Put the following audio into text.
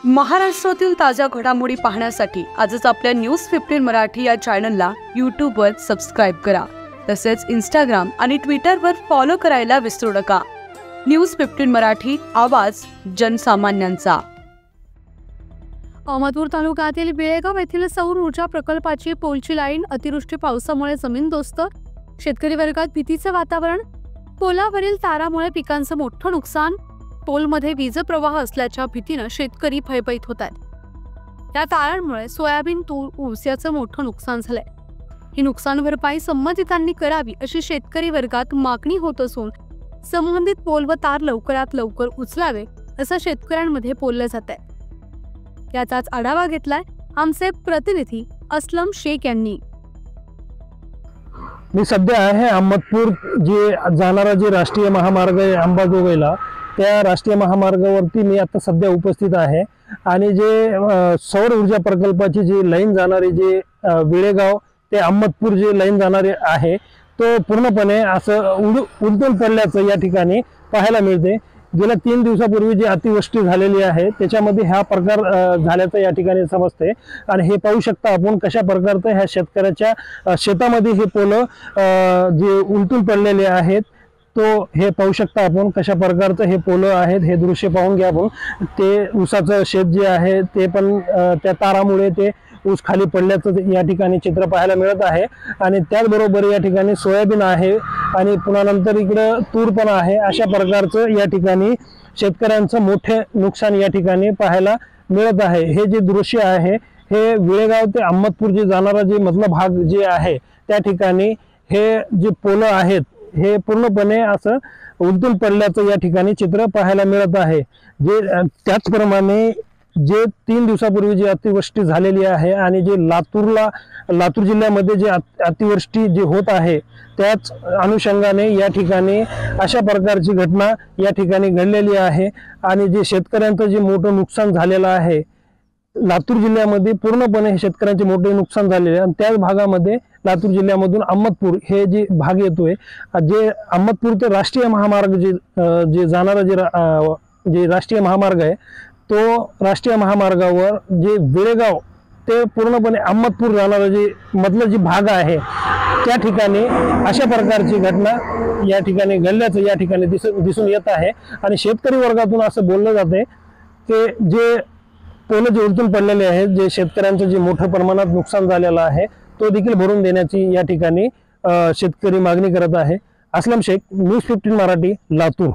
महाराष्ट्रातील ताज्या घडामोडी पाहण्यासाठी आजच आपल्या न्यूज 15 मराठी या चॅनलला यूट्यूबवर सबस्क्राईब करा। तसेच इंस्टाग्राम आणि ट्विटरवर फॉलो करायला विसरू नका। न्यूज 15 मराठी, आवाज जनसामान्यांचा। अहमदपूर तालुक्यातील बेळगाव येथील सौर ऊर्जा प्रकल्पाची पोलची लाईन अतिवृष्टी पावसामुळे जमीनदोस्त, शेतकरी वर्गात भीतीचे वातावरण। पोलावरील तारामुळे पिकांचं मोठं नुकसान, पोलमध्ये वीज प्रवाह असल्याच्या भीतीने शेतकरी भयभीत होत आहेत। या तारांमुळे सोयाबीन, तूर, ऊस याचं मोठं नुकसान झालंय। ही नुकसान भरपाई संबंधितांनी करावी अशी शेतकरी वर्गात मागणी होत असून संबंधित पोल व तार लवकरात लवकर उचलावे असं शेतकऱ्यांमध्ये बोललं जात आहे। याचाच आढावा घेतलाय आमचे प्रतिनिधी असलम शेख यांनी। मी सध्या आहे अहमदपूर जे जाणारा जे राष्ट्रीय महामार्ग आहे अंबाजोगाईला, त्या राष्ट्रीय महामार्गावरती मी आता सध्या उपस्थित आहे। आणि जे सौर ऊर्जा प्रकल्पाची जी लाईन जाणारी जे बेळगाव ते अहमदपूर जे लाईन जाणारे आहे तो पूर्णपणे असं उलटून पडल्याचं या ठिकाणी पाहायला मिळते। गेल्या 3 दिवसापूर्वी जी अतिवृष्टी झालेली आहे त्याच्यामध्ये हा प्रकार झाल्याचं या ठिकाणी समजते। आणि हे पाहू शकता आपण कशा प्रकारचं ह्या शेतकऱ्याच्या शेतामध्ये हे पोल जे उलटून पडलेले आहेत, तो हे पाहू शकता आपण कशा प्रकारचं हे पोल आहेत। हे दृश्य पाहून घ्या आपण। ते ऊसाचं शेत जे आहे ते पण त्या तारामुळे ते ऊस खाली पडल्याचं या ठिकाणी चित्र पाहायला मिळत आहे। आणि त्याचबरोबर या ठिकाणी सोयाबीन आहे आणि पुन्हा नंतर इकडं तूर पण आहे। अशा प्रकारचं या ठिकाणी शेतकऱ्यांचं मोठे नुकसान या ठिकाणी पाहायला मिळत आहे। हे जे दृश्य आहे हे बेळगाव ते अहमदपूर जे जाणारा जे मधला भाग जे आहे त्या ठिकाणी हे जे पोल आहेत हे पूर्णपणे असं उलटून पडल्याचं या ठिकाणी चित्र पाहायला मिळत आहे। जे त्याचप्रमाणे जे 3 दिवसापूर्वी जी अतिवृष्टी झालेली आहे आणि जे लातूर जिल्ह्यामध्ये जे अतिवृष्टी जी होत आहे त्याच अनुषंगाने या ठिकाणी अशा प्रकारची घटना या ठिकाणी घडलेली आहे। आणि जे शेतकऱ्यांचं जे मोठं नुकसान झालेलं आहे लातूर जिल्ह्यामध्ये पूर्णपणे शेतकऱ्यांचे मोठे नुकसान झालेले आहे। आणि त्याच भागामध्ये लातूर जिल्ह्यामधून अहमदपूर हे जे भाग येतोय, जे अहमदपूर ते राष्ट्रीय महामार्ग जे जाणारा जे राष्ट्रीय महामार्ग आहे तो राष्ट्रीय महामार्गावर जे बेळगाव ते पूर्णपणे अहमदपूर जाणारा जे मधला जे भाग आहे त्या ठिकाणी अशा प्रकारची घटना या ठिकाणी घडल्याचं या ठिकाणी दिसून येत आहे। आणि शेतकरी वर्गातून असं बोललं जाते की जे पोल जे उलटून पडलेले आहेत, जे शेतकऱ्यांचं जे मोठ्या प्रमाणात नुकसान झालेलं आहे तो देखील भरून देण्याची या ठिकाणी शेतकरी मागणी करत आहे। असलम शेख, न्यूज 15 मराठी, लातूर।